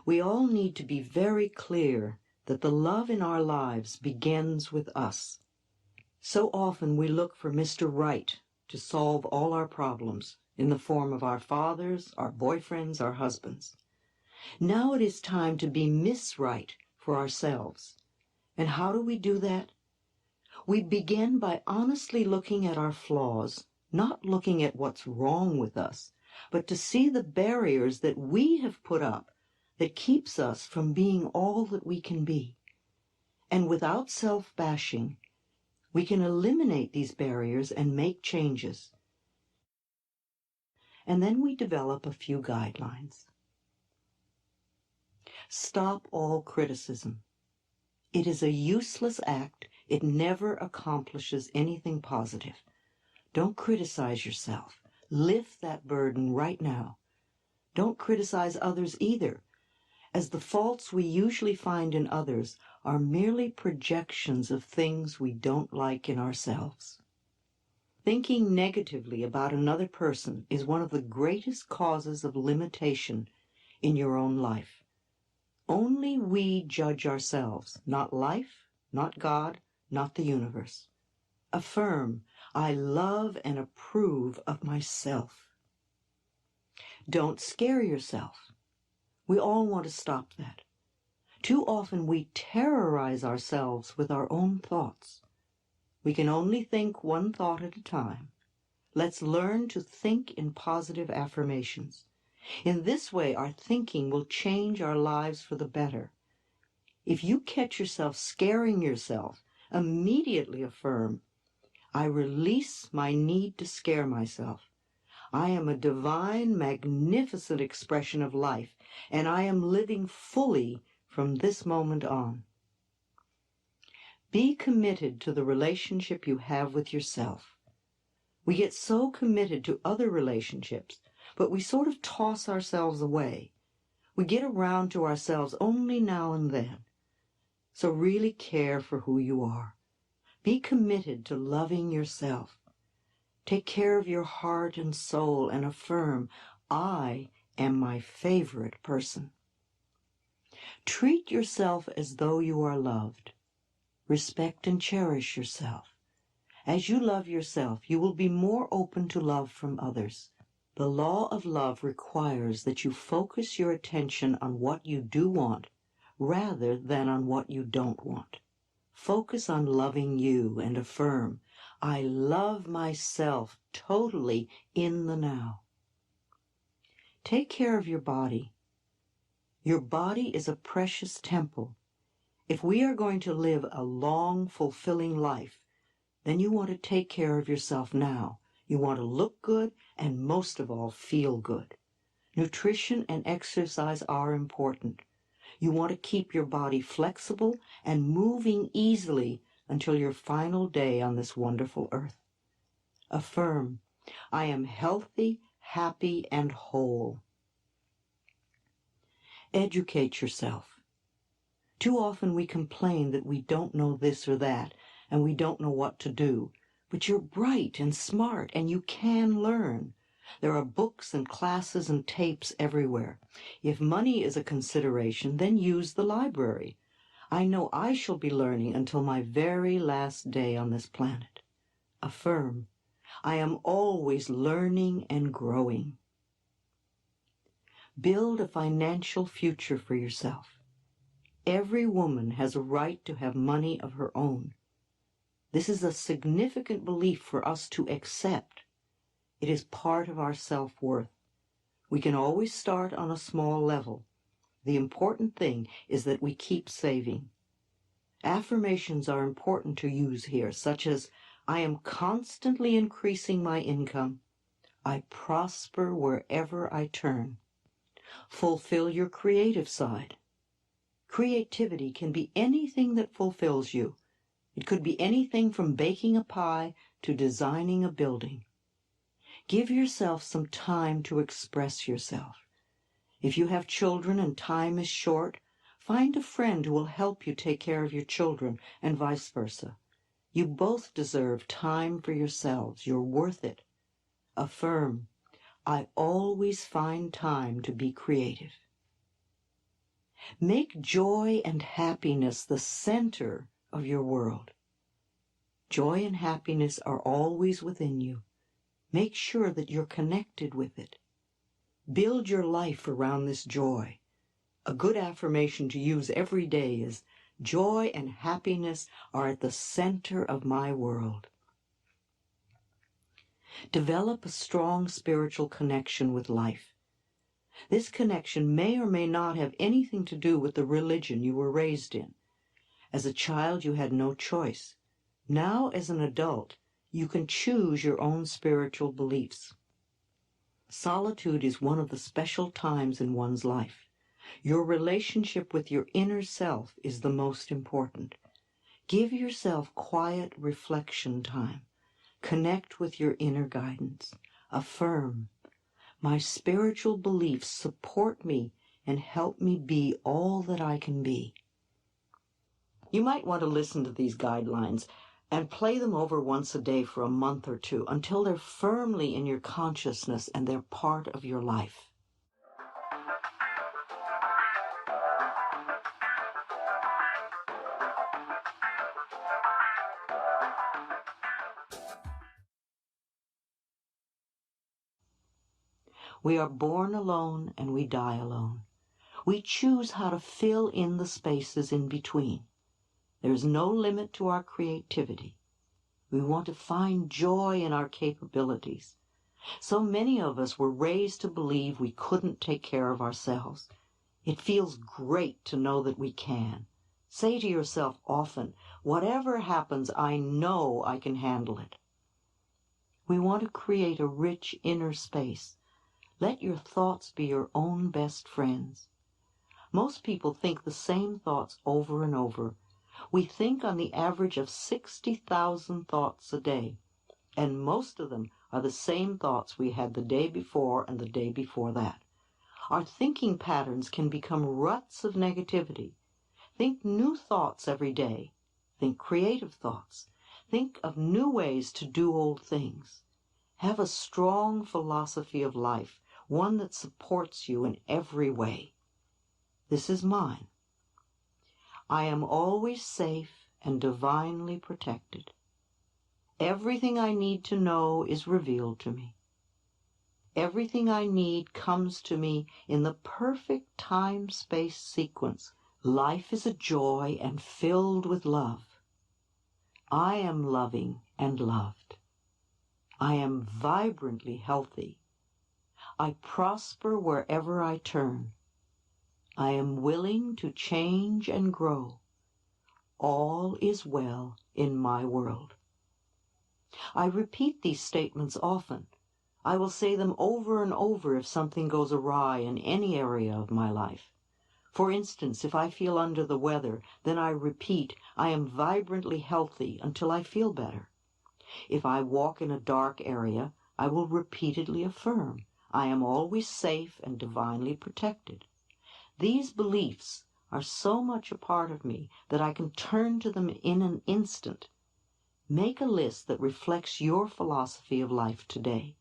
We all need to be very clear that the love in our lives begins with us. So often we look for Mr. Right to solve all our problems in the form of our fathers, our boyfriends, our husbands. Now it is time to be Miss Right for ourselves. And how do we do that? We begin by honestly looking at our flaws, not looking at what's wrong with us, but to see the barriers that we have put up that keeps us from being all that we can be. And without self-bashing, we can eliminate these barriers and make changes. And then we develop a few guidelines. Stop all criticism. It is a useless act. It never accomplishes anything positive. Don't criticize yourself. Lift that burden right now. Don't criticize others either, as the faults we usually find in others are merely projections of things we don't like in ourselves. Thinking negatively about another person is one of the greatest causes of limitation in your own life. Only we judge ourselves, not life, not God, not the universe. Affirm, I love and approve of myself. Don't scare yourself. We all want to stop that. Too often we terrorize ourselves with our own thoughts. We can only think one thought at a time. Let's learn to think in positive affirmations. In this way, our thinking will change our lives for the better. If you catch yourself scaring yourself, immediately affirm, I release my need to scare myself. I am a divine, magnificent expression of life, and I am living fully from this moment on. Be committed to the relationship you have with yourself. We get so committed to other relationships, but we sort of toss ourselves away. We get around to ourselves only now and then. So really care for who you are. Be committed to loving yourself. Take care of your heart and soul and affirm, I am my favorite person. Treat yourself as though you are loved. Respect and cherish yourself. As you love yourself, you will be more open to love from others. The law of love requires that you focus your attention on what you do want rather than on what you don't want. Focus on loving you and affirm, I love myself totally in the now. Take care of your body. Your body is a precious temple. If we are going to live a long, fulfilling life, then you want to take care of yourself now. You want to look good and most of all feel good. Nutrition and exercise are important. You want to keep your body flexible and moving easily until your final day on this wonderful earth. Affirm, I am healthy, happy, and whole. Educate yourself. Too often we complain that we don't know this or that, and we don't know what to do. But you're bright and smart, and you can learn. There are books and classes and tapes everywhere. If money is a consideration, then use the library. I know I shall be learning until my very last day on this planet. Affirm, I am always learning and growing. Build a financial future for yourself. Every woman has a right to have money of her own. This is a significant belief for us to accept. It is part of our self-worth. We can always start on a small level. The important thing is that we keep saving. Affirmations are important to use here, such as, I am constantly increasing my income. I prosper wherever I turn. Fulfill your creative side. Creativity can be anything that fulfills you. It could be anything from baking a pie to designing a building. Give yourself some time to express yourself. If you have children and time is short, find a friend who will help you take care of your children and vice versa. You both deserve time for yourselves. You're worth it. Affirm, I always find time to be creative. Make joy and happiness the center of your world. Joy and happiness are always within you. Make sure that you're connected with it. Build your life around this joy. A good affirmation to use every day is, joy and happiness are at the center of my world. Develop a strong spiritual connection with life. This connection may or may not have anything to do with the religion you were raised in. As a child, you had no choice. Now, as an adult, you can choose your own spiritual beliefs. Solitude is one of the special times in one's life. Your relationship with your inner self is the most important. Give yourself quiet reflection time. Connect with your inner guidance. Affirm, my spiritual beliefs support me and help me be all that I can be. You might want to listen to these guidelines and play them over once a day for a month or two until they're firmly in your consciousness and they're part of your life. We are born alone and we die alone. We choose how to fill in the spaces in between. There's no limit to our creativity. We want to find joy in our capabilities. So many of us were raised to believe we couldn't take care of ourselves. It feels great to know that we can. Say to yourself often, whatever happens, I know I can handle it. We want to create a rich inner space. Let your thoughts be your own best friends. Most people think the same thoughts over and over. We think on the average of 60,000 thoughts a day, and most of them are the same thoughts we had the day before and the day before that. Our thinking patterns can become ruts of negativity. Think new thoughts every day. Think creative thoughts. Think of new ways to do old things. Have a strong philosophy of life, one that supports you in every way. This is mine. I am always safe and divinely protected. Everything I need to know is revealed to me. Everything I need comes to me in the perfect time-space sequence. Life is a joy and filled with love. I am loving and loved. I am vibrantly healthy. I prosper wherever I turn. I am willing to change and grow. All is well in my world. I repeat these statements often. I will say them over and over if something goes awry in any area of my life. For instance, if I feel under the weather, then I repeat, I am vibrantly healthy until I feel better. If I walk in a dark area, I will repeatedly affirm, I am always safe and divinely protected. These beliefs are so much a part of me that I can turn to them in an instant. Make a list that reflects your philosophy of life today.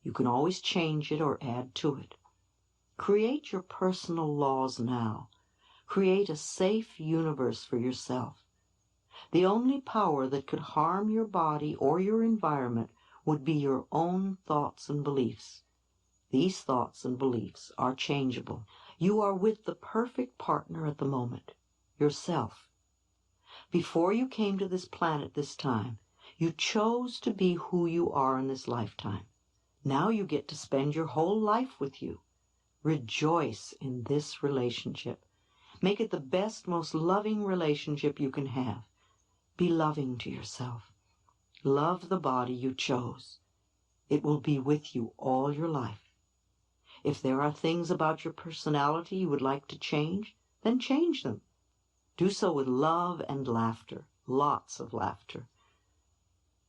You can always change it or add to it. Create your personal laws now. Create a safe universe for yourself. The only power that could harm your body or your environment would be your own thoughts and beliefs. These thoughts and beliefs are changeable. You are with the perfect partner at the moment, yourself. Before you came to this planet this time, you chose to be who you are in this lifetime. Now you get to spend your whole life with you. Rejoice in this relationship. Make it the best, most loving relationship you can have. Be loving to yourself. Love the body you chose. It will be with you all your life. If there are things about your personality you would like to change, then change them. Do so with love and laughter, lots of laughter.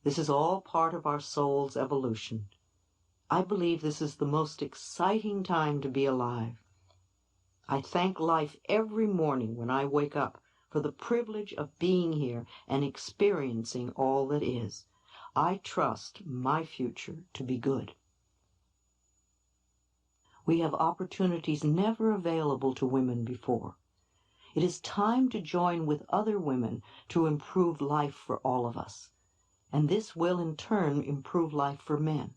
This is all part of our soul's evolution. I believe this is the most exciting time to be alive. I thank life every morning when I wake up for the privilege of being here and experiencing all that is. I trust my future to be good. We have opportunities never available to women before. It is time to join with other women to improve life for all of us. And this will in turn improve life for men.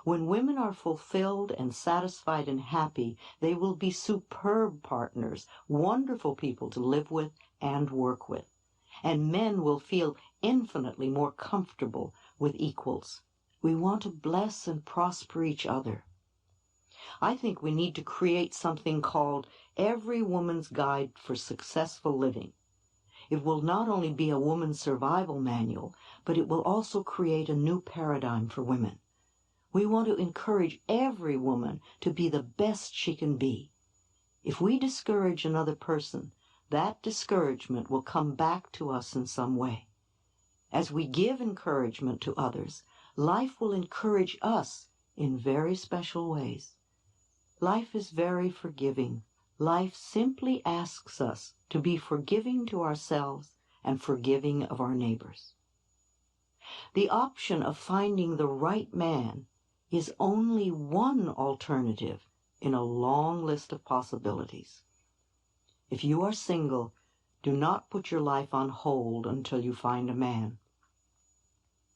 When women are fulfilled and satisfied and happy, they will be superb partners, wonderful people to live with and work with. And men will feel infinitely more comfortable with equals. We want to bless and prosper each other. I think we need to create something called Every Woman's Guide for Successful Living. It will not only be a woman's survival manual, but it will also create a new paradigm for women. We want to encourage every woman to be the best she can be. If we discourage another person, that discouragement will come back to us in some way. As we give encouragement to others, life will encourage us in very special ways. Life is very forgiving. Life simply asks us to be forgiving to ourselves and forgiving of our neighbors. The option of finding the right man is only one alternative in a long list of possibilities. If you are single, do not put your life on hold until you find a man.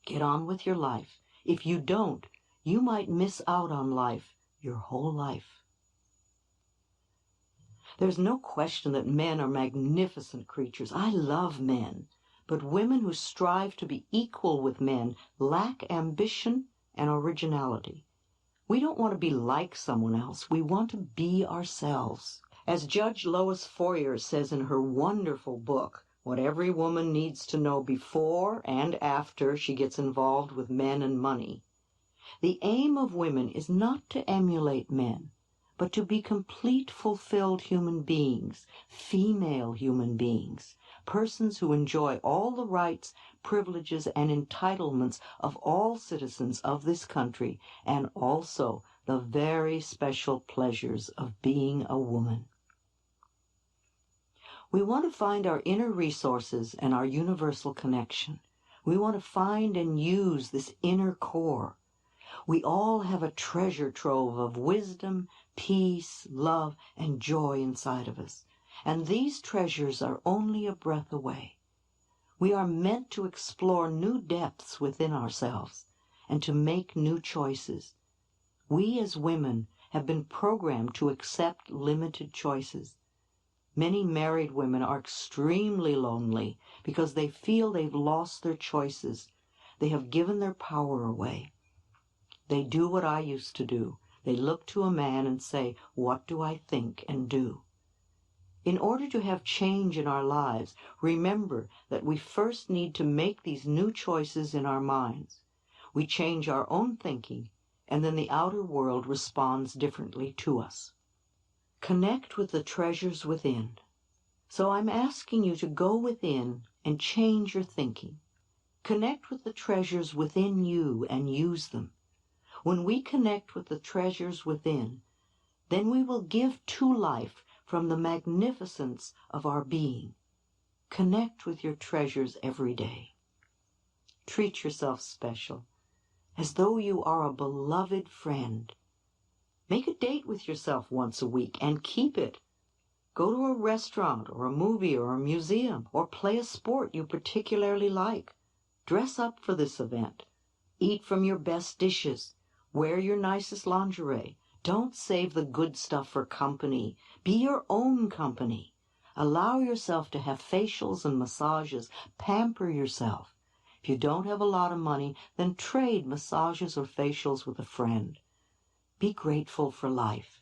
Get on with your life. If you don't, you might miss out on life your whole life. There's no question that men are magnificent creatures. I love men. But women who strive to be equal with men lack ambition and originality. We don't want to be like someone else. We want to be ourselves. As Judge Lois Foyer says in her wonderful book, What Every Woman Needs to Know Before and After She Gets Involved with Men and Money, the aim of women is not to emulate men, but to be complete, fulfilled human beings, female human beings, persons who enjoy all the rights, privileges, and entitlements of all citizens of this country, and also the very special pleasures of being a woman. We want to find our inner resources and our universal connection. We want to find and use this inner core. We all have a treasure trove of wisdom, peace, love, and joy inside of us. And these treasures are only a breath away. We are meant to explore new depths within ourselves and to make new choices. We as women have been programmed to accept limited choices. Many married women are extremely lonely because they feel they've lost their choices. They have given their power away. They do what I used to do. They look to a man and say, "What do I think and do?" In order to have change in our lives, remember that we first need to make these new choices in our minds. We change our own thinking, and then the outer world responds differently to us. Connect with the treasures within. So I'm asking you to go within and change your thinking. Connect with the treasures within you and use them. When we connect with the treasures within, then we will give to life from the magnificence of our being. Connect with your treasures every day. Treat yourself special, as though you are a beloved friend. Make a date with yourself once a week and keep it. Go to a restaurant or a movie or a museum, or play a sport you particularly like. Dress up for this event. Eat from your best dishes. Wear your nicest lingerie. Don't save the good stuff for company. Be your own company. Allow yourself to have facials and massages. Pamper yourself. If you don't have a lot of money, then trade massages or facials with a friend. Be grateful for life.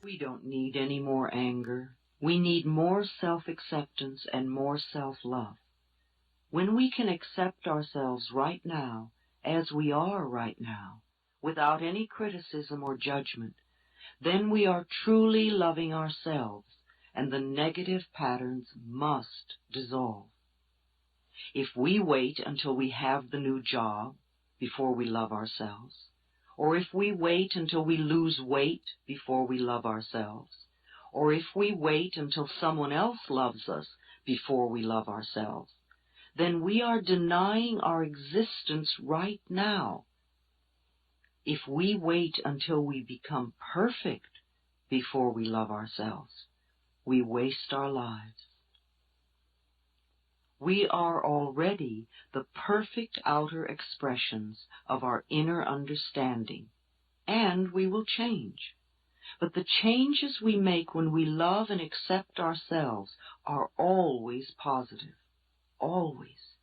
We don't need any more anger. We need more self-acceptance and more self-love. When we can accept ourselves right now, as we are right now, without any criticism or judgment, then we are truly loving ourselves, and the negative patterns must dissolve. If we wait until we have the new job before we love ourselves, or if we wait until we lose weight before we love ourselves, or if we wait until someone else loves us before we love ourselves, then we are denying our existence right now. If we wait until we become perfect before we love ourselves, we waste our lives. We are already the perfect outer expressions of our inner understanding, and we will change. But the changes we make when we love and accept ourselves are always positive, always.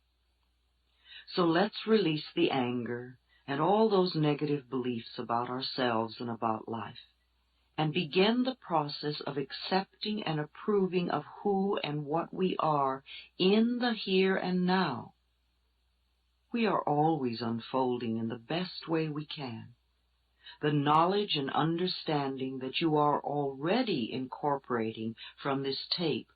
So let's release the anger and all those negative beliefs about ourselves and about life, and begin the process of accepting and approving of who and what we are in the here and now. We are always unfolding in the best way we can. The knowledge and understanding that you are already incorporating from this tape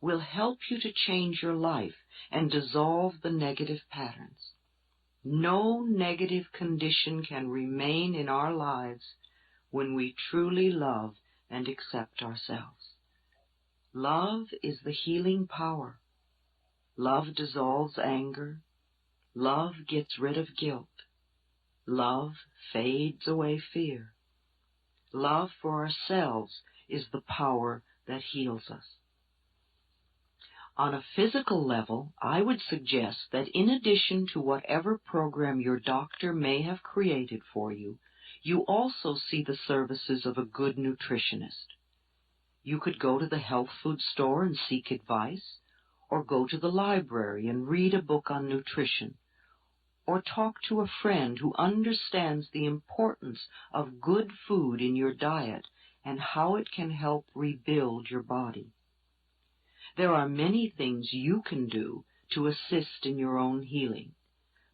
will help you to change your life and dissolve the negative patterns. No negative condition can remain in our lives when we truly love and accept ourselves. Love is the healing power. Love dissolves anger. Love gets rid of guilt. Love fades away fear. Love for ourselves is the power that heals us. On a physical level, I would suggest that in addition to whatever program your doctor may have created for you, you also see the services of a good nutritionist. You could go to the health food store and seek advice, or go to the library and read a book on nutrition, or talk to a friend who understands the importance of good food in your diet and how it can help rebuild your body. There are many things you can do to assist in your own healing.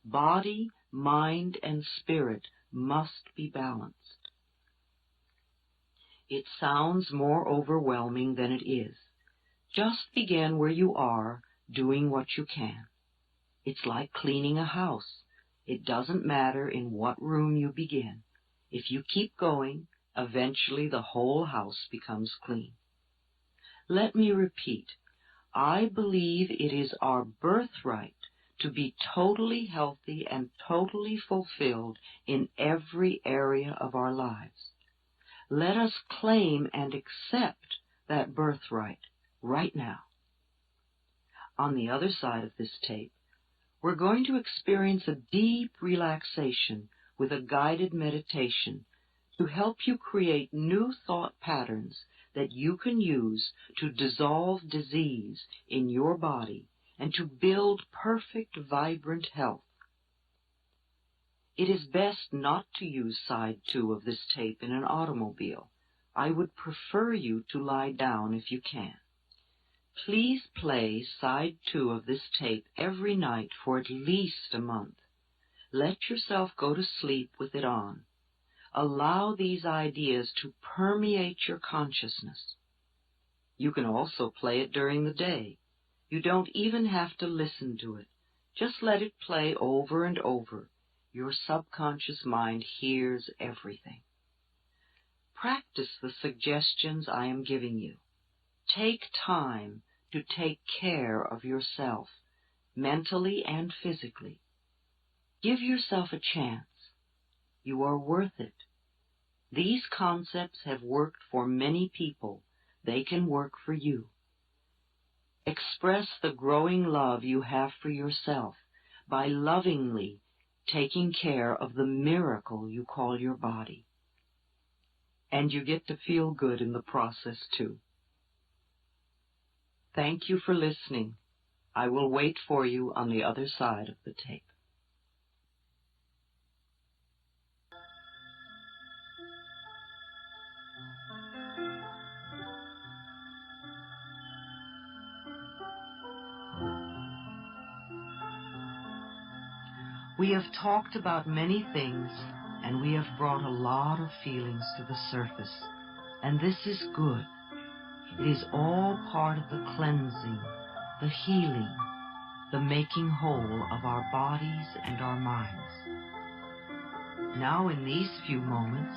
Body, mind, and spirit must be balanced. It sounds more overwhelming than it is. Just begin where you are, doing what you can. It's like cleaning a house. It doesn't matter in what room you begin. If you keep going, eventually the whole house becomes clean. Let me repeat. I believe it is our birthright to be totally healthy and totally fulfilled in every area of our lives. Let us claim and accept that birthright right now. On the other side of this tape, we're going to experience a deep relaxation with a guided meditation to help you create new thought patterns that you can use to dissolve disease in your body and to build perfect, vibrant health. It is best not to use side 2 of this tape in an automobile. I would prefer you to lie down if you can. Please play side 2 of this tape every night for at least a month. Let yourself go to sleep with it on. Allow these ideas to permeate your consciousness. You can also play it during the day. You don't even have to listen to it. Just let it play over and over. Your subconscious mind hears everything. Practice the suggestions I am giving you. Take time to take care of yourself, mentally and physically. Give yourself a chance. You are worth it. These concepts have worked for many people. They can work for you. Express the growing love you have for yourself by lovingly taking care of the miracle you call your body. And you get to feel good in the process too. Thank you for listening. I will wait for you on the other side of the tape. We have talked about many things, and we have brought a lot of feelings to the surface, and this is good. It is all part of the cleansing, the healing, the making whole of our bodies and our minds. Now, in these few moments,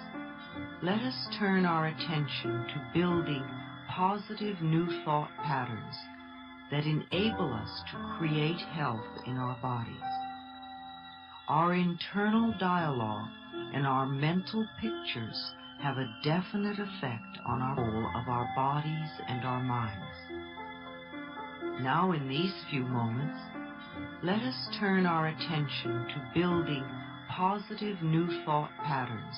let us turn our attention to building positive new thought patterns that enable us to create health in our bodies. Our internal dialogue and our mental pictures have a definite effect on our whole of our bodies and our minds. Now, in these few moments, let us turn our attention to building positive new thought patterns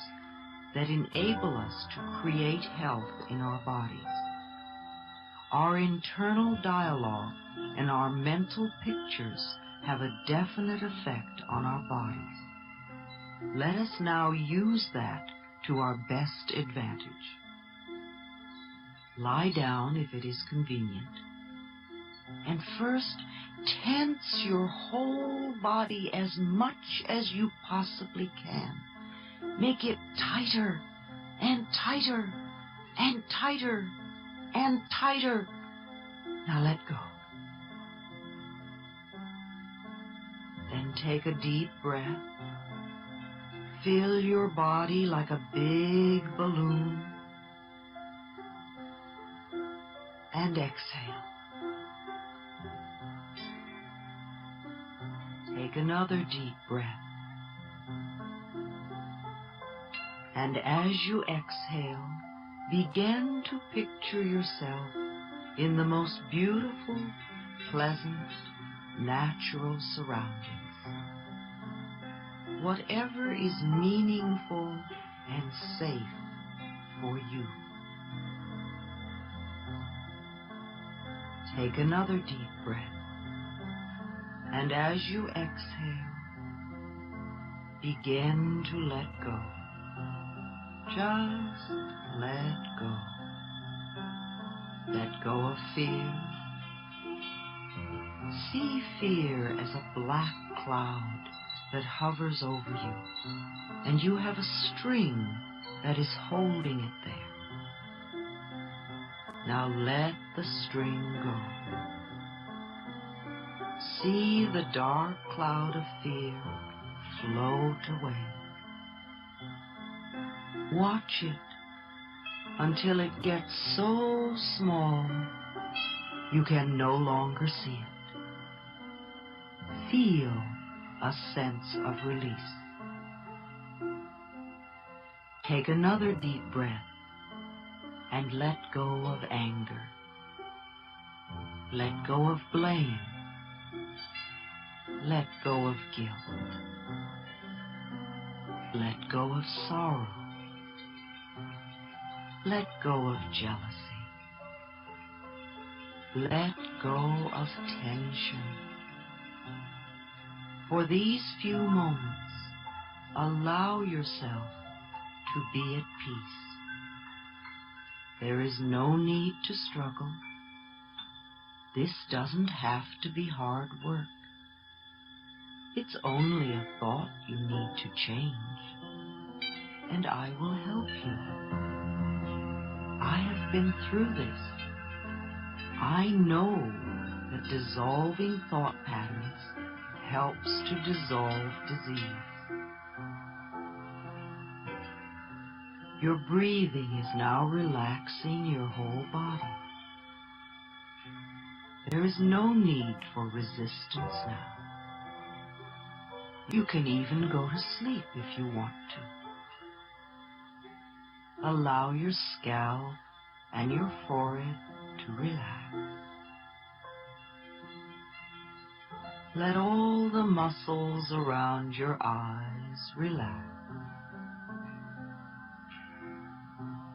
that enable us to create health in our bodies. Our internal dialogue and our mental pictures have a definite effect on our bodies. Let us now use that to our best advantage. Lie down if it is convenient, and first tense your whole body as much as you possibly can. Make it tighter and tighter and tighter and tighter. Now let go. Then take a deep breath. Fill your body like a big balloon. And exhale. Take another deep breath. And as you exhale, begin to picture yourself in the most beautiful, pleasant, natural surroundings. Whatever is meaningful and safe for you. Take another deep breath. And as you exhale, begin to let go. Just let go. Let go of fear. See fear as a black cloud that hovers over you, and you have a string that is holding it there. Now let the string go. See the dark cloud of fear float away. Watch it until it gets so small you can no longer see it. Feel a sense of release. Take another deep breath and let go of anger. Let go of blame. Let go of guilt. Let go of sorrow. Let go of jealousy. Let go of tension. For these few moments, allow yourself to be at peace. There is no need to struggle. This doesn't have to be hard work. It's only a thought you need to change, and I will help you. I have been through this. I know that dissolving thought patterns helps to dissolve disease. Your breathing is now relaxing your whole body. There is no need for resistance now. You can even go to sleep if you want to. Allow your scalp and your forehead to relax. Let all the muscles around your eyes relax.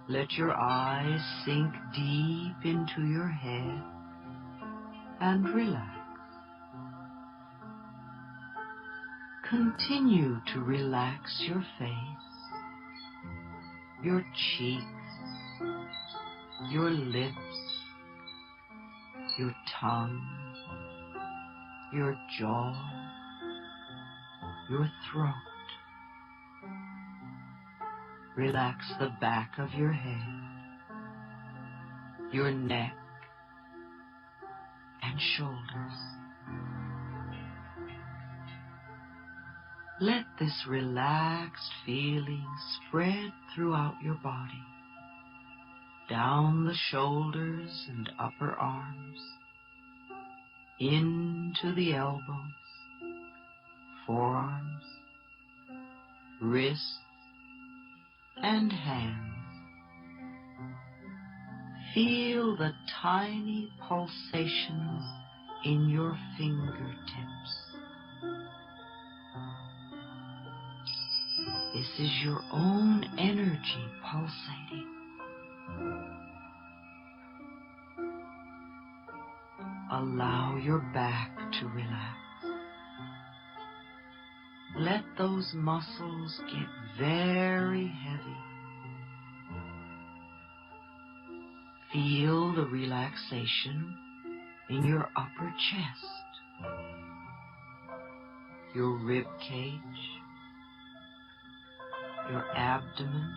Let your eyes sink deep into your head and relax. Continue to relax your face, your cheeks, your lips, your tongue, your jaw, your throat. Relax the back of your head, your neck, and shoulders. Let this relaxed feeling spread throughout your body, down the shoulders and upper arms, into the elbows, forearms, wrists, and hands. Feel the tiny pulsations in your fingertips. This is your own energy pulsating. Allow your back to relax. Let those muscles get very heavy. Feel the relaxation in your upper chest, your rib cage, your abdomen,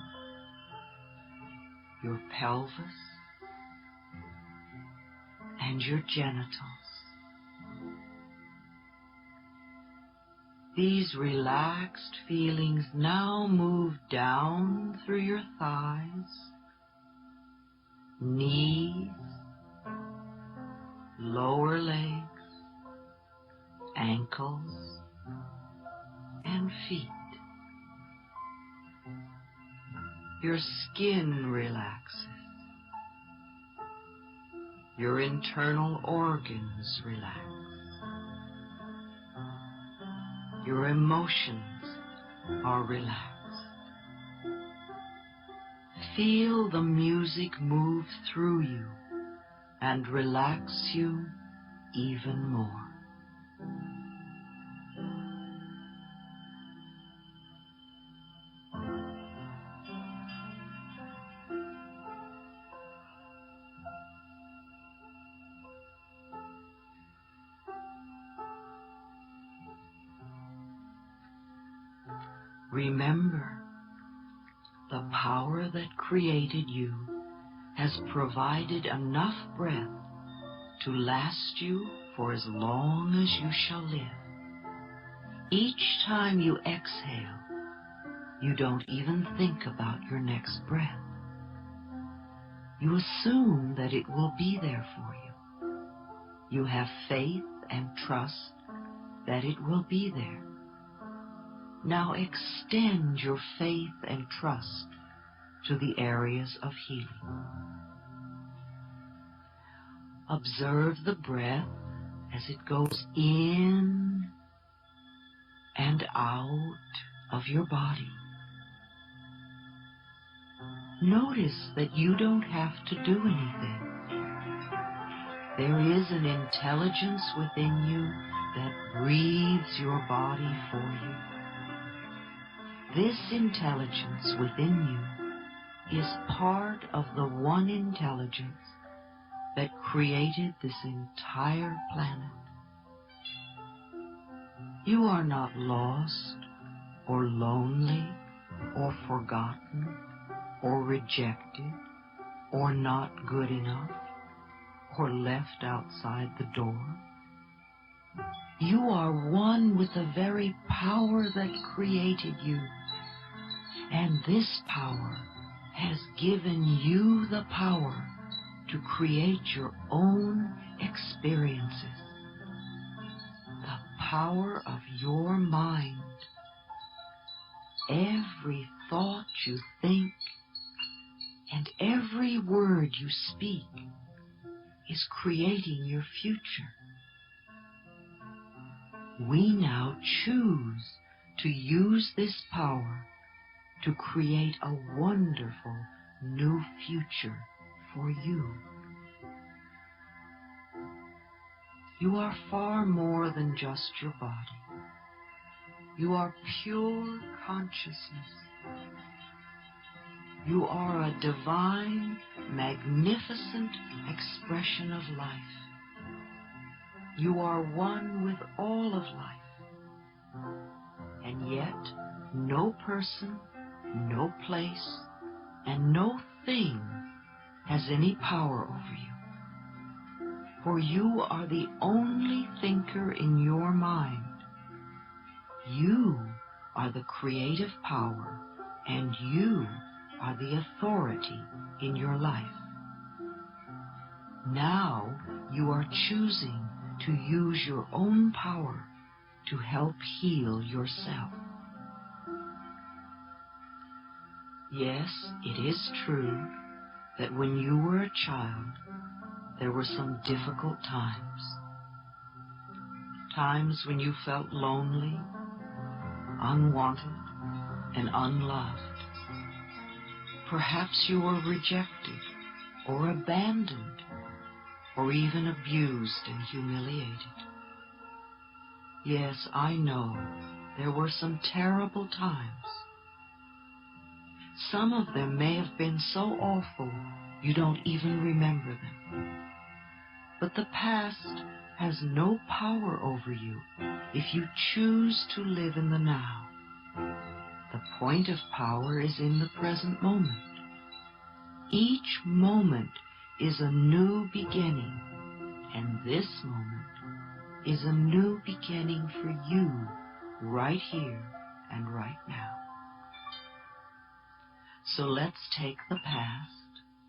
your pelvis, and your genitals. These relaxed feelings now move down through your thighs, knees, lower legs, ankles, and feet. Your skin relaxes. Your internal organs relax. Your emotions are relaxed. Feel the music move through you and relax you even more. Remember, the power that created you has provided enough breath to last you for as long as you shall live. Each time you exhale, you don't even think about your next breath. You assume that it will be there for you. You have faith and trust that it will be there. Now extend your faith and trust to the areas of healing. Observe the breath as it goes in and out of your body. Notice that you don't have to do anything. There is an intelligence within you that breathes your body for you. This intelligence within you is part of the one intelligence that created this entire planet. You are not lost or lonely or forgotten or rejected or not good enough or left outside the door. You are one with the very power that created you. And this power has given you the power to create your own experiences. The power of your mind. Every thought you think and every word you speak is creating your future. We now choose to use this power to create a wonderful new future for you. You are far more than just your body. You are pure consciousness. You are a divine, magnificent expression of life. You are one with all of life. And yet, no person, no place, and no thing has any power over you. For you are the only thinker in your mind. You are the creative power, and you are the authority in your life. Now you are choosing to use your own power to help heal yourself. Yes, it is true that when you were a child, there were some difficult times. Times when you felt lonely, unwanted, and unloved. Perhaps you were rejected or abandoned or even abused and humiliated. Yes, I know there were some terrible times. Some of them may have been so awful you don't even remember them. But the past has no power over you if you choose to live in the now. The point of power is in the present moment. Each moment is a new beginning, and this moment is a new beginning for you right here and right now. So let's take the past,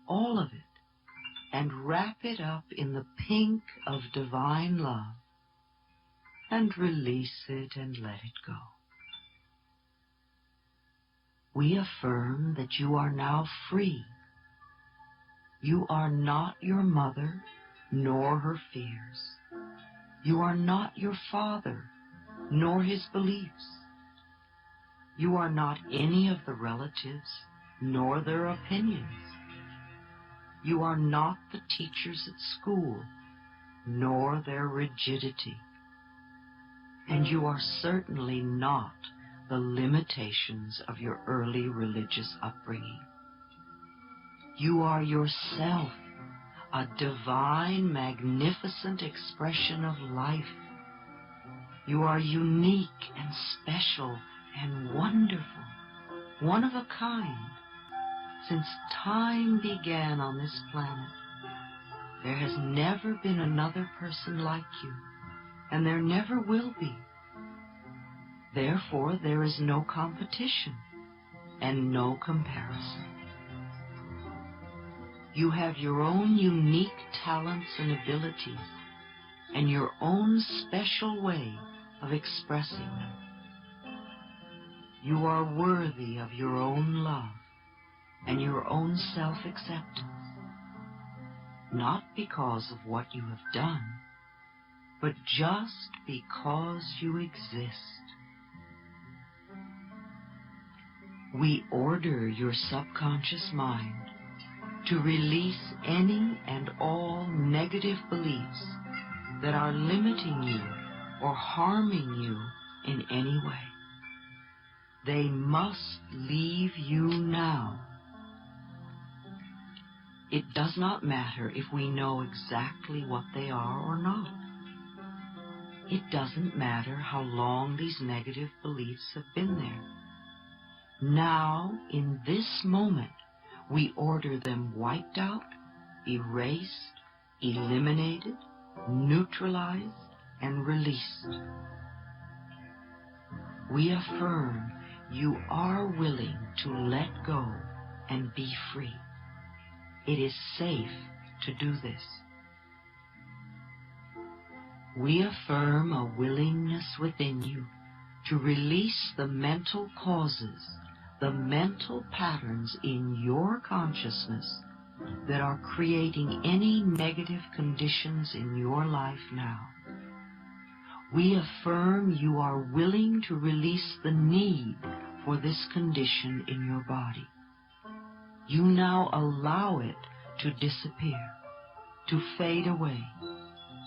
all of it, and wrap it up in the pink of divine love and release it and let it go. We affirm that you are now free. You are not your mother nor her fears. You are not your father nor his beliefs. You are not any of the relatives nor their opinions. You are not the teachers at school nor their rigidity. And you are certainly not the limitations of your early religious upbringing. You are yourself, a divine, magnificent expression of life. You are unique and special and wonderful, one of a kind. Since time began on this planet, there has never been another person like you, and there never will be. Therefore, there is no competition and no comparison. You have your own unique talents and abilities and your own special way of expressing them. You are worthy of your own love and your own self-acceptance, not because of what you have done, but just because you exist. We order your subconscious mind to release any and all negative beliefs that are limiting you or harming you in any way. They must leave you now. It does not matter if we know exactly what they are or not. It doesn't matter how long these negative beliefs have been there. Now, in this moment, we order them wiped out, erased, eliminated, neutralized, and released. We affirm you are willing to let go and be free. It is safe to do this. We affirm a willingness within you to release the mental causes, the mental patterns in your consciousness that are creating any negative conditions in your life now. We affirm you are willing to release the need for this condition in your body. You now allow it to disappear, to fade away,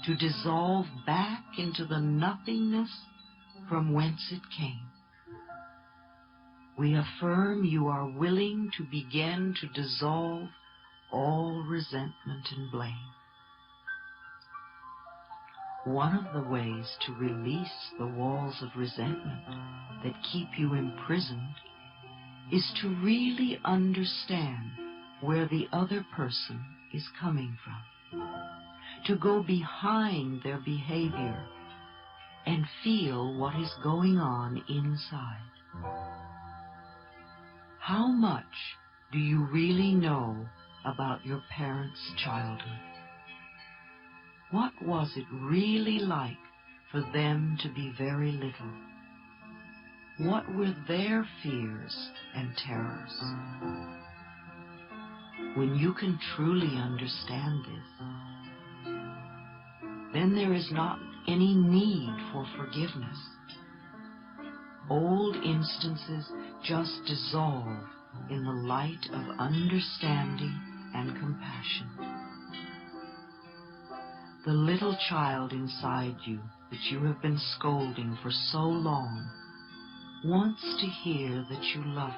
to dissolve back into the nothingness from whence it came. We affirm you are willing to begin to dissolve all resentment and blame. One of the ways to release the walls of resentment that keep you imprisoned is to really understand where the other person is coming from, to go behind their behavior and feel what is going on inside. How much do you really know about your parents' childhood? What was it really like for them to be very little? What were their fears and terrors? When you can truly understand this, then there is not any need for forgiveness. Old instances just dissolve in the light of understanding and compassion. The little child inside you that you have been scolding for so long wants to hear that you love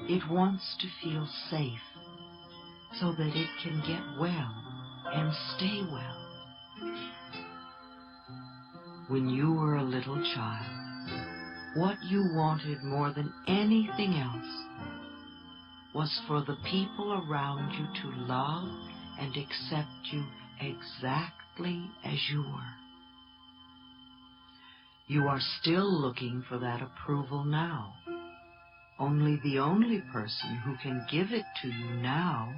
it. It wants to feel safe so that it can get well and stay well. When you were a little child, what you wanted more than anything else was for the people around you to love and accept you exactly as you were. You are still looking for that approval now. Only the only person who can give it to you now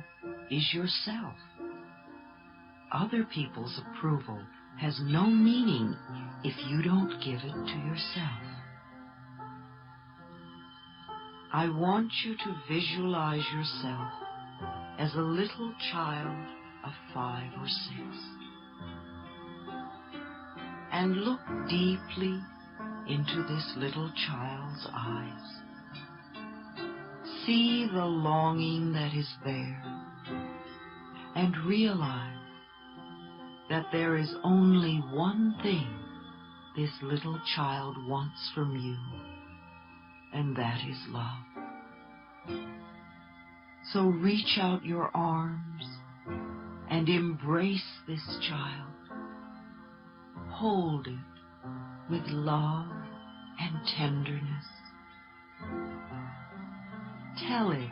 is yourself. Other people's approval has no meaning if you don't give it to yourself. I want you to visualize yourself as a little child of 5 or 6. And look deeply into this little child's eyes. See the longing that is there, and realize that there is only one thing this little child wants from you, and that is love. So reach out your arms and embrace this child. Hold it with love and tenderness. Tell it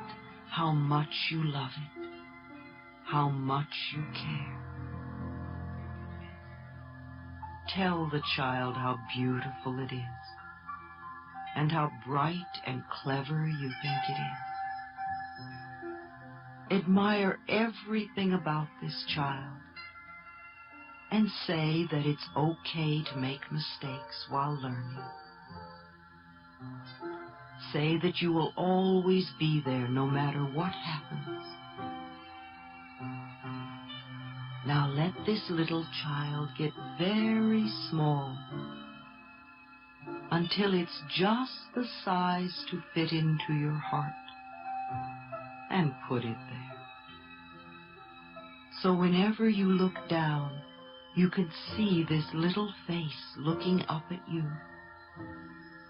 how much you love it, how much you care. Tell the child how beautiful it is, and how bright and clever you think it is. Admire everything about this child, and say that it's okay to make mistakes while learning. Say that you will always be there no matter what happens. Now let this little child get very small until it's just the size to fit into your heart, and put it there. So whenever you look down, you can see this little face looking up at you,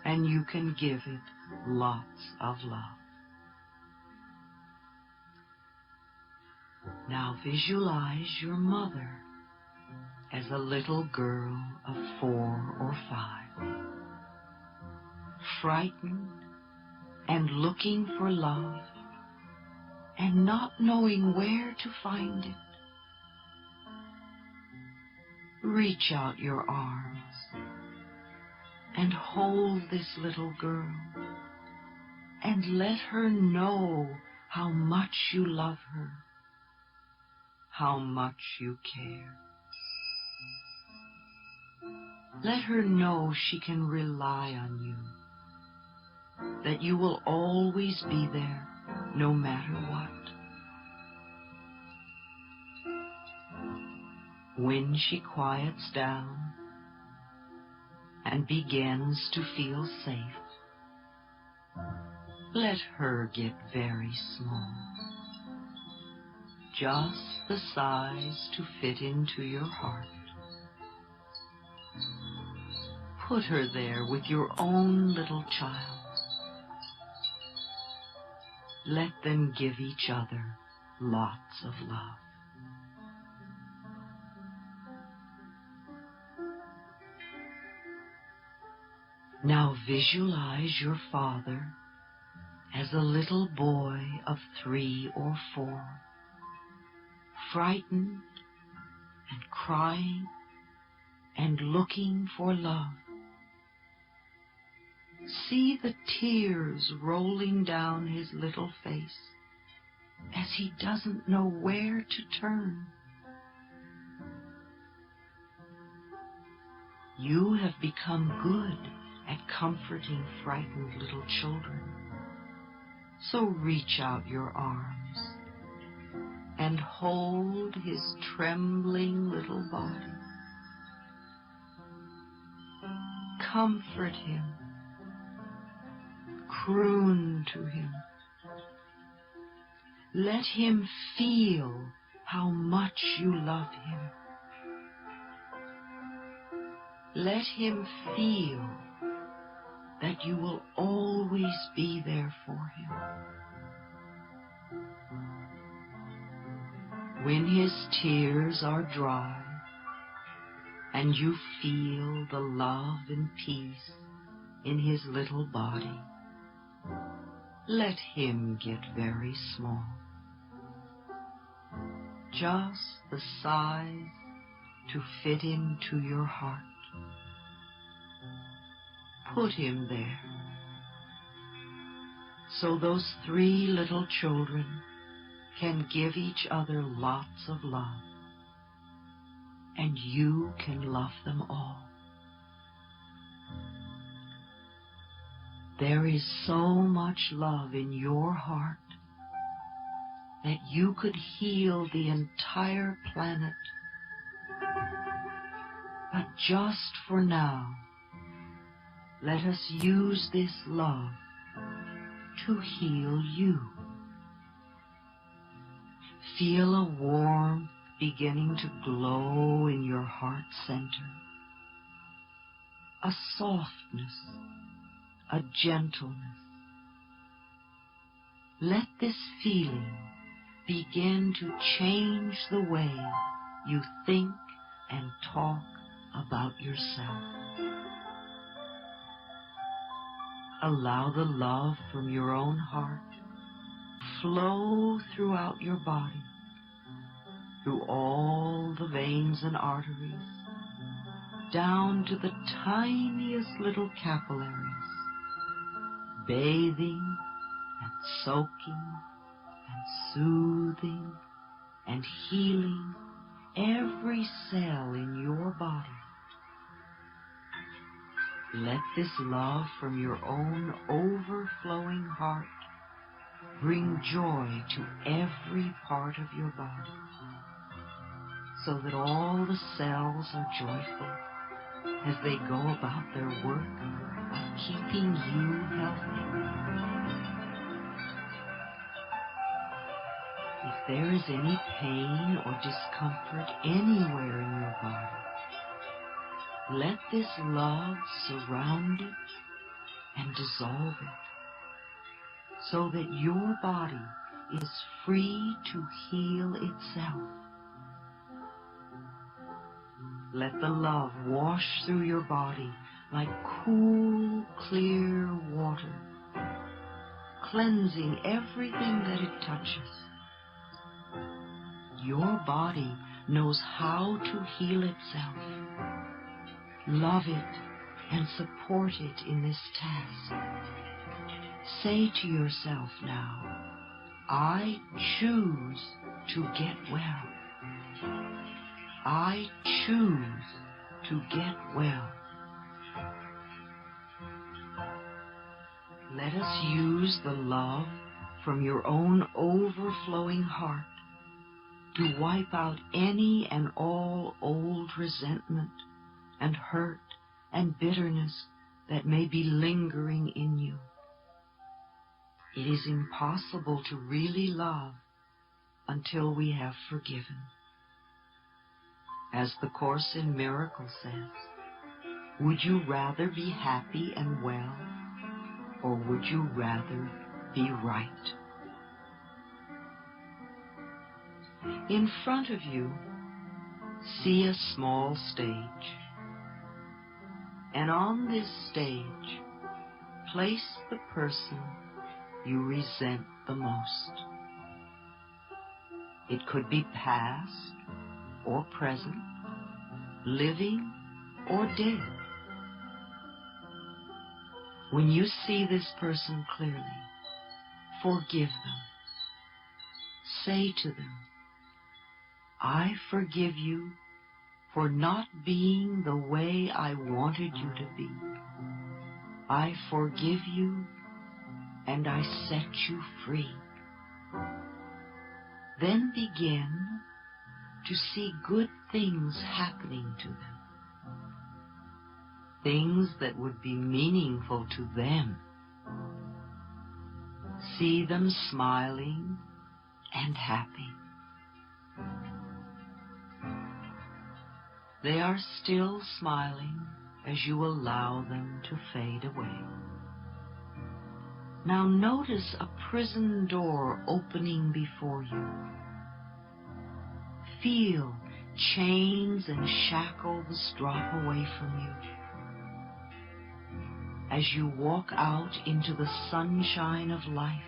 and you can give it lots of love. Now visualize your mother as a little girl of 4 or 5, frightened and looking for love and not knowing where to find it. Reach out your arms and hold this little girl and let her know how much you love her, how much you care. Let her know she can rely on you, that you will always be there no matter what. When she quiets down and begins to feel safe, let her get very small, just the size to fit into your heart. Put her there with your own little child. Let them give each other lots of love. Now visualize your father as a little boy of 3 or 4, frightened and crying and looking for love. See the tears rolling down his little face as he doesn't know where to turn. You have become good at comforting frightened little children. So reach out your arms and hold his trembling little body. Comfort him. Croon to him. Let him feel how much you love him. Let him feel that you will always be there for him. When his tears are dry and you feel the love and peace in his little body, let him get very small. Just the size to fit into your heart. Put him there, so those three little children can give each other lots of love, and you can love them all. There is so much love in your heart that you could heal the entire planet. But just for now, let us use this love to heal you. Feel a warmth beginning to glow in your heart center, a softness, a gentleness. Let this feeling begin to change the way you think and talk about yourself. Allow the love from your own heart flow throughout your body, through all the veins and arteries, down to the tiniest little capillaries, bathing and soaking and soothing and healing every cell in your body. Let this love from your own overflowing heart bring joy to every part of your body, so that all the cells are joyful as they go about their work of keeping you healthy. If there is any pain or discomfort anywhere in your body, let this love surround it and dissolve it, so that your body is free to heal itself. Let the love wash through your body like cool, clear water, cleansing everything that it touches. Your body knows how to heal itself. Love it and support it in this task. Say to yourself now, I choose to get well. I choose to get well. Let us use the love from your own overflowing heart to wipe out any and all old resentment and hurt and bitterness that may be lingering in you. It is impossible to really love until we have forgiven. As the Course in Miracles says, would you rather be happy and well, or would you rather be right? In front of you, see a small stage. And on this stage, place the person you resent the most. It could be past or present, living or dead. When you see this person clearly, forgive them. Say to them, I forgive you for not being the way I wanted you to be. I forgive you and I set you free. Then begin to see good things happening to them, things that would be meaningful to them. See them smiling and happy. They are still smiling as you allow them to fade away. Now notice a prison door opening before you. Feel chains and shackles drop away from you. As you walk out into the sunshine of life,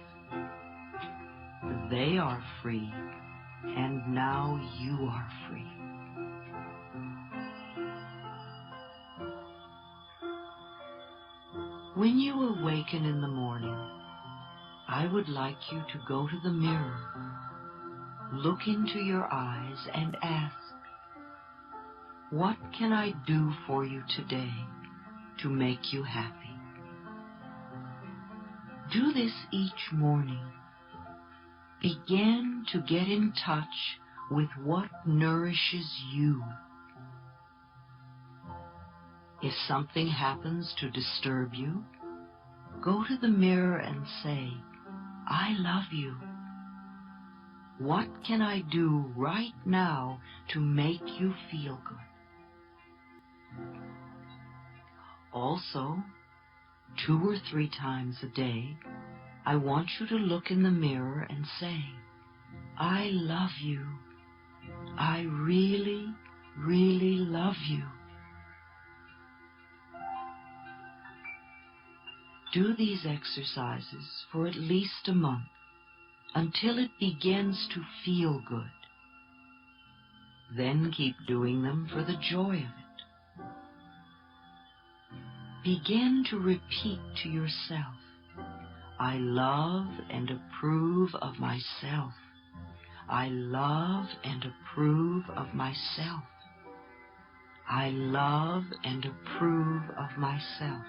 they are free, and now you are free. When you awaken in the morning, I would like you to go to the mirror, look into your eyes and ask, what can I do for you today to make you happy? Do this each morning. Begin to get in touch with what nourishes you. If something happens to disturb you, go to the mirror and say, I love you. What can I do right now to make you feel good? Also, 2 or 3 times a day, I want you to look in the mirror and say, I love you. I really, really love you. Do these exercises for at least a month until it begins to feel good. Then keep doing them for the joy of it. Begin to repeat to yourself, I love and approve of myself. I love and approve of myself. I love and approve of myself.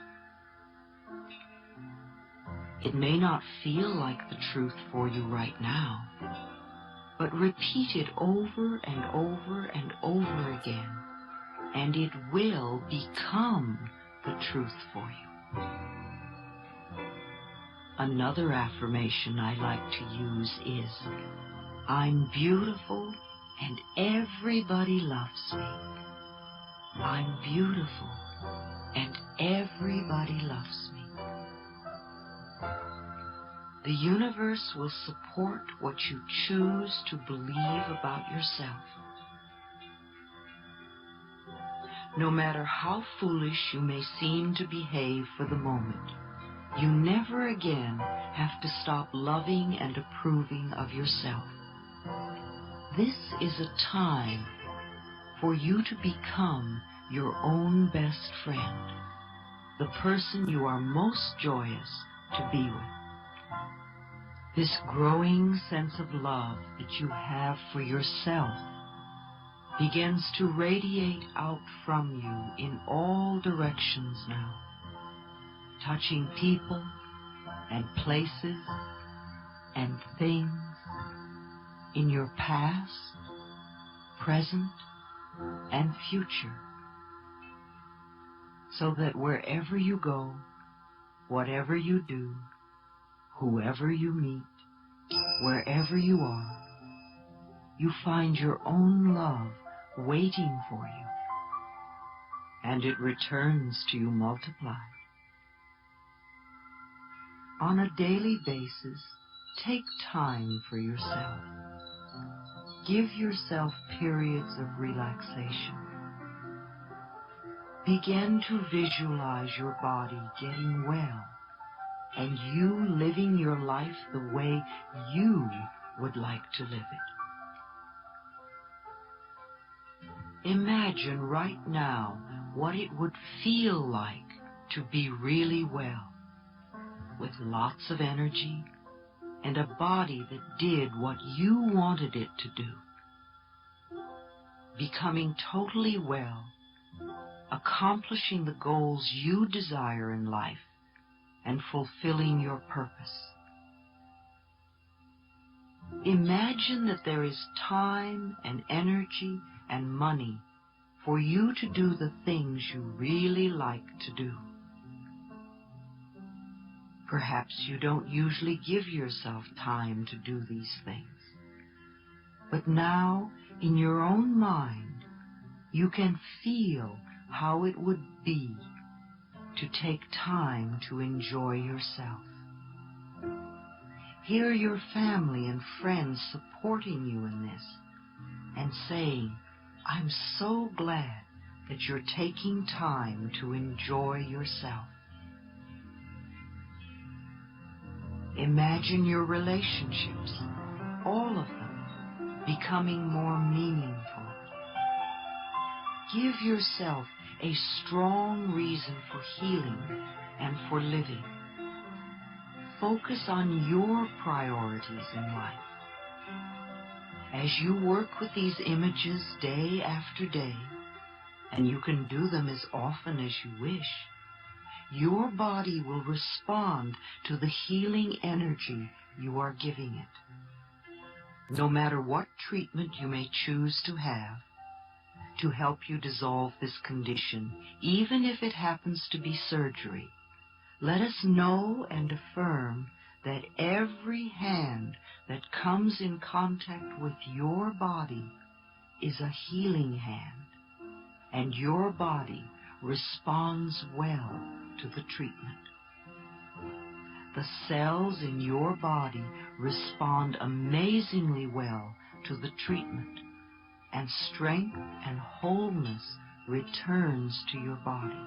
It may not feel like the truth for you right now, but repeat it over and over and over again, and it will become the truth for you. Another affirmation I like to use is, I'm beautiful and everybody loves me. I'm beautiful and everybody loves me. The universe will support what you choose to believe about yourself. No matter how foolish you may seem to behave for the moment, you never again have to stop loving and approving of yourself. This is a time for you to become your own best friend, the person you are most joyous to be with. This growing sense of love that you have for yourself begins to radiate out from you in all directions now, touching people and places and things in your past, present, and future, so that wherever you go, whatever you do, whoever you meet, wherever you are, you find your own love waiting for you, and it returns to you multiplied. On a daily basis, take time for yourself. Give yourself periods of relaxation. Begin to visualize your body getting well, and you living your life the way you would like to live it. Imagine right now what it would feel like to be really well, with lots of energy and a body that did what you wanted it to do. becoming totally well, accomplishing the goals you desire in life, and fulfilling your purpose. Imagine that there is time and energy and money for you to do the things you really like to do. Perhaps you don't usually give yourself time to do these things. But now, in your own mind, you can feel how it would be to take time to enjoy yourself. Hear your family and friends supporting you in this and saying, "I'm so glad that you're taking time to enjoy yourself." Imagine your relationships, all of them, becoming more meaningful. Give yourself a strong reason for healing and for living. Focus on your priorities in life. As you work with these images day after day, and you can do them as often as you wish, your body will respond to the healing energy you are giving it. No matter what treatment you may choose to have to help you dissolve this condition, even if it happens to be surgery, let us know and affirm that every hand that comes in contact with your body is a healing hand, and your body responds well to the treatment. The cells in your body respond amazingly well to the treatment, and strength and wholeness returns to your body.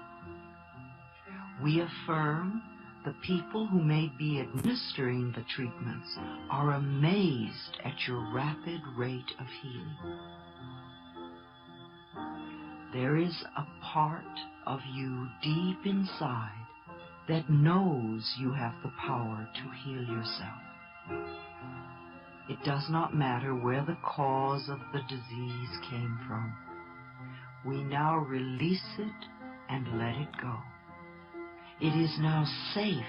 We affirm the people who may be administering the treatments are amazed at your rapid rate of healing. There is a part of you deep inside that knows you have the power to heal yourself. It does not matter where the cause of the disease came from. We now release it and let it go. It is now safe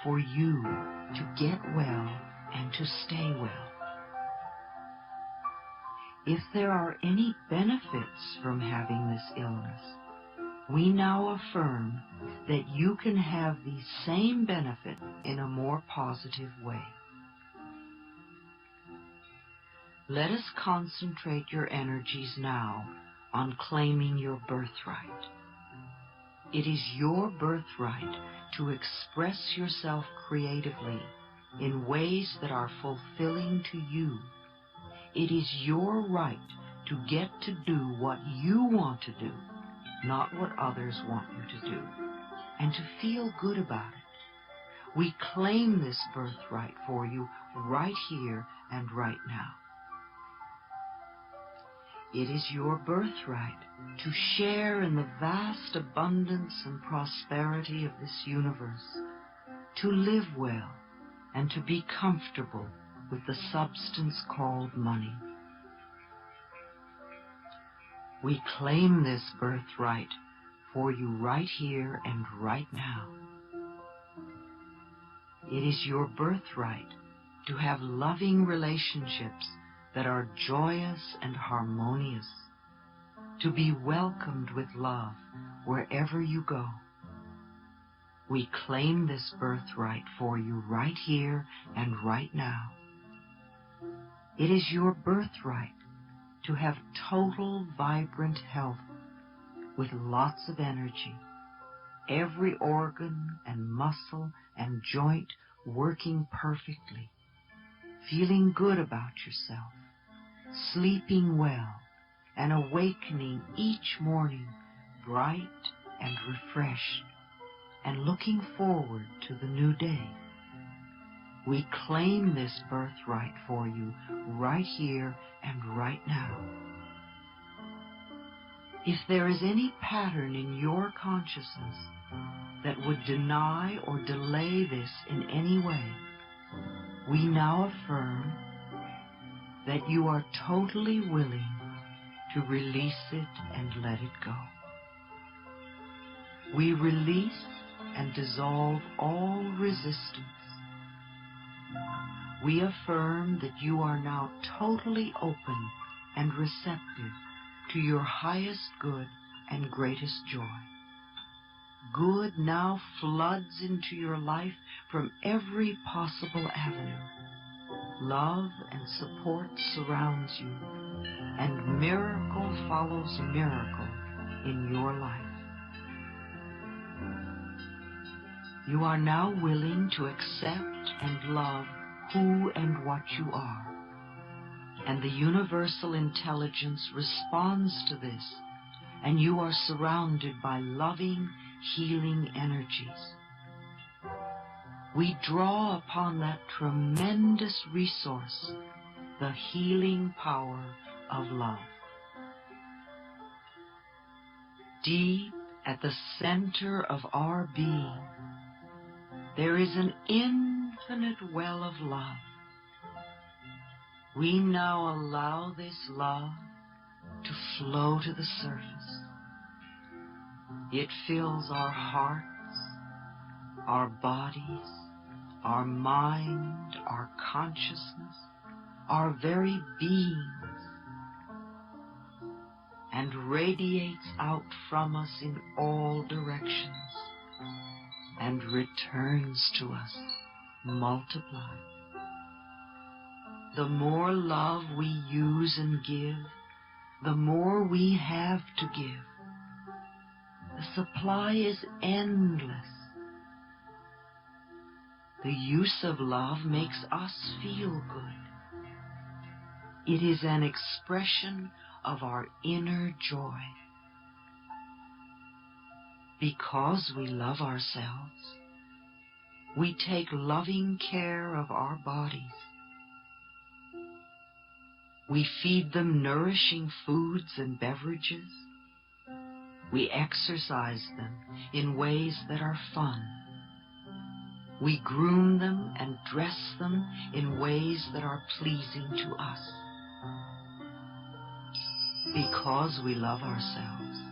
for you to get well and to stay well. If there are any benefits from having this illness, we now affirm that you can have the same benefit in a more positive way. Let us concentrate your energies now on claiming your birthright. It is your birthright to express yourself creatively in ways that are fulfilling to you. It is your right to get to do what you want to do, not what others want you to do, and to feel good about it. We claim this birthright for you right here and right now. It is your birthright to share in the vast abundance and prosperity of this universe, to live well, and to be comfortable with the substance called money. We claim this birthright for you right here and right now. It is your birthright to have loving relationships that are joyous and harmonious, to be welcomed with love wherever you go. We claim this birthright for you right here and right now. It is your birthright to have total, vibrant health with lots of energy, every organ and muscle and joint working perfectly, feeling good about yourself, sleeping well, and awakening each morning bright and refreshed, and looking forward to the new day. We claim this birthright for you right here and right now. If there is any pattern in your consciousness that would deny or delay this in any way, we now affirm that you are totally willing to release it and let it go. We release and dissolve all resistance. We affirm that you are now totally open and receptive to your highest good and greatest joy. Good now floods into your life from every possible avenue. Love and support surrounds you, and miracle follows miracle in your life. You are now willing to accept and love who and what you are, and the universal intelligence responds to this, and you are surrounded by loving, healing energies. We draw upon that tremendous resource, the healing power of love. Deep at the center of our being, there is an infinite well of love. We now allow this love to flow to the surface. It fills our hearts, our bodies, our mind, our consciousness, our very beings, and radiates out from us in all directions and returns to us multiplied. The more love we use and give, the more we have to give. The supply is endless. The use of love makes us feel good. It is an expression of our inner joy. Because we love ourselves, we take loving care of our bodies. We feed them nourishing foods and beverages. We exercise them in ways that are fun. We groom them and dress them in ways that are pleasing to us. Because we love ourselves,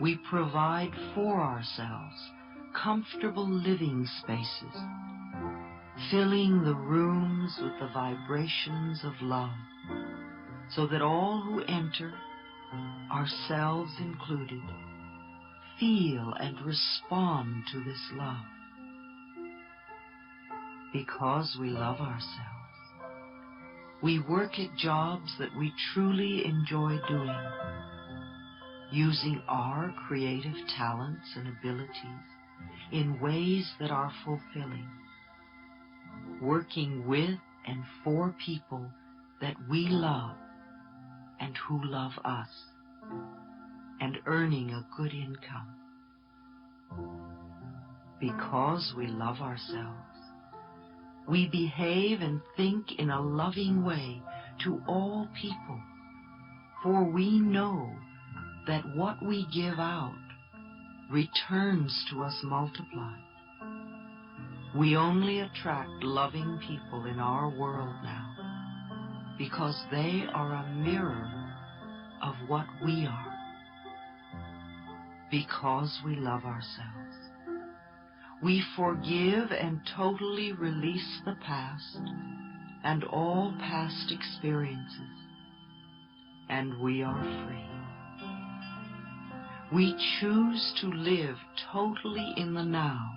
we provide for ourselves comfortable living spaces, filling the rooms with the vibrations of love, so that all who enter, ourselves included, feel and respond to this love. Because we love ourselves, we work at jobs that we truly enjoy doing, using our creative talents and abilities in ways that are fulfilling, working with and for people that we love and who love us, and earning a good income. Because we love ourselves, we behave and think in a loving way to all people, for we know that what we give out returns to us multiplied. We only attract loving people in our world now because they are a mirror of what we are. Because we love ourselves, we forgive and totally release the past and all past experiences, and we are free. We choose to live totally in the now,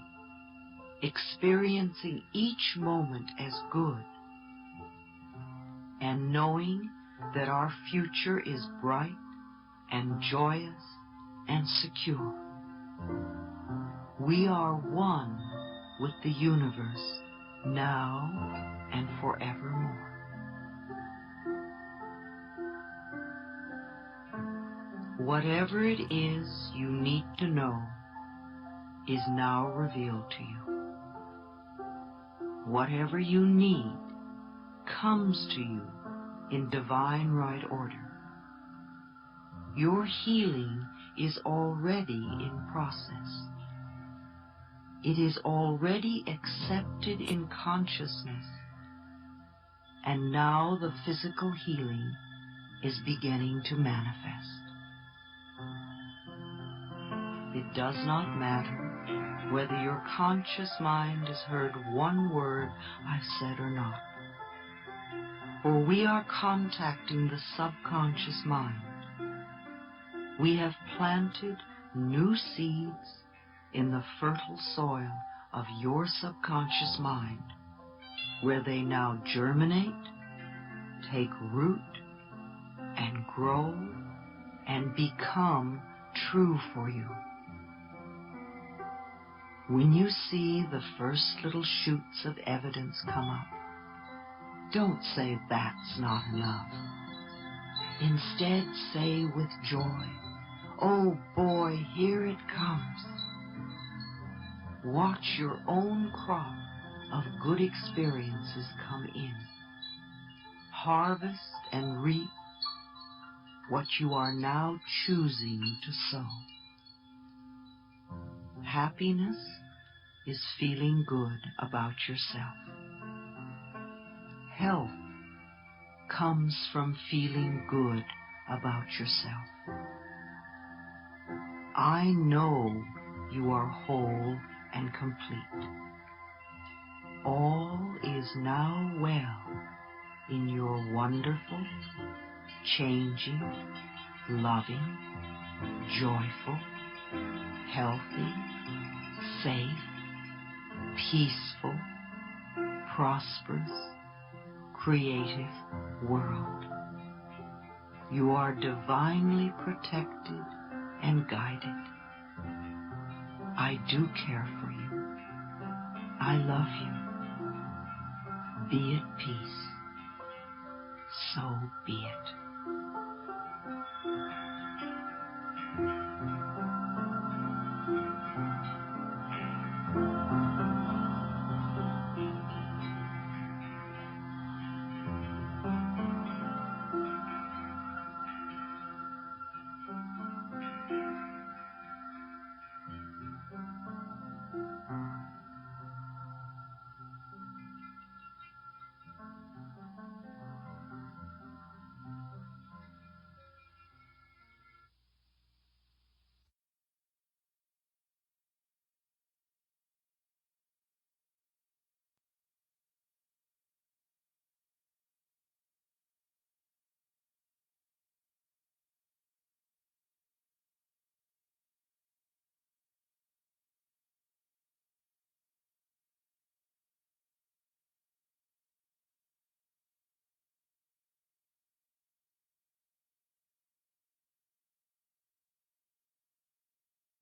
experiencing each moment as good, and knowing that our future is bright and joyous and secure. We are one with the universe now and forevermore. Whatever it is you need to know is now revealed to you. Whatever you need comes to you in divine right order. Your healing is already in process. It is already accepted in consciousness, and now the physical healing is beginning to manifest. It does not matter whether your conscious mind has heard one word I've said or not, for we are contacting the subconscious mind. We have planted new seeds in the fertile soil of your subconscious mind, where they now germinate, take root, and grow, and become true for you. When you see the first little shoots of evidence come up, don't say that's not enough. Instead, say with joy, oh boy, here it comes. Watch your own crop of good experiences come in. Harvest and reap what you are now choosing to sow. Happiness is feeling good about yourself. Health comes from feeling good about yourself. I know you are whole and complete. All is now well in your wonderful, changing, loving, joyful, healthy, safe, peaceful, prosperous, creative world. You are divinely protected and guided. I do care for you. I love you. Be at peace. So be it.